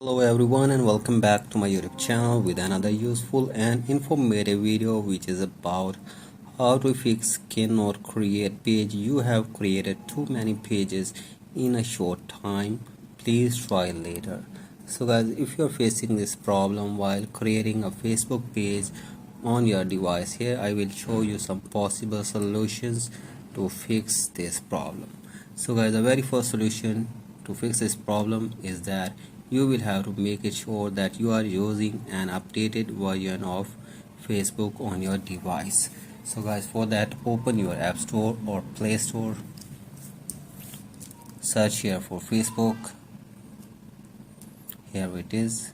Hello everyone and welcome back to my YouTube channel with another useful and informative video which is about how to fix cannot create page. You have created too many pages in a short time. Please try later. So guys, if you're facing this problem while creating a Facebook page on your device, here I will show you some possible solutions to fix this problem. So guys, the very first solution to fix this problem is that you will have to make it sure that you are using an updated version of Facebook on your device. So guys, for that, open your App Store or Play Store, search here for Facebook. Here it is,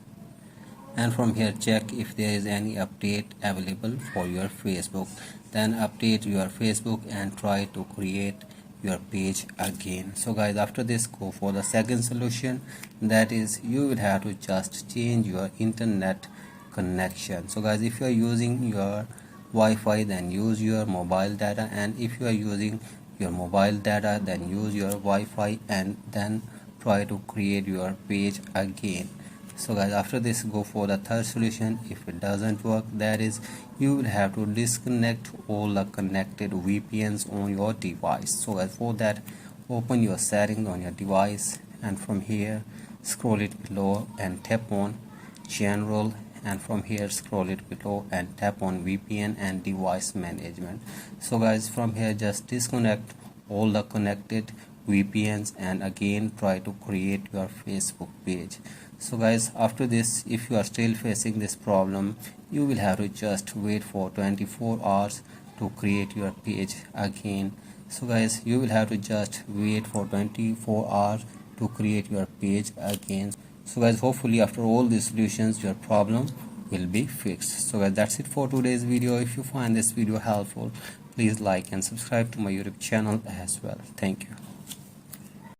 and from here check if there is any update available for your Facebook. Then update your Facebook and try to create your page again. So guys, after this, go for the second solution, that is you will have to just change your internet connection. So guys, if you are using your Wi-Fi, then use your mobile data, and if you are using your mobile data, then use your Wi-Fi and then try to create your page again. So guys, after this, go for the third solution. If it doesn't work, that is you will have to disconnect all the connected VPNs on your device. So guys, for that, open your settings on your device, and from here scroll it below and tap on general, and from here scroll it below and tap on VPN and device management. So guys, from here just disconnect all the connected VPNs and again try to create your Facebook page. So guys, after this, if you are still facing this problem, you will have to just wait for 24 hours to create your page again. So guys, you will have to just wait for 24 hours to create your page again. So guys, hopefully after all these solutions your problem will be fixed. So guys, that's it for today's video. If you find this video helpful, please like and subscribe to my YouTube channel as well. Thank you.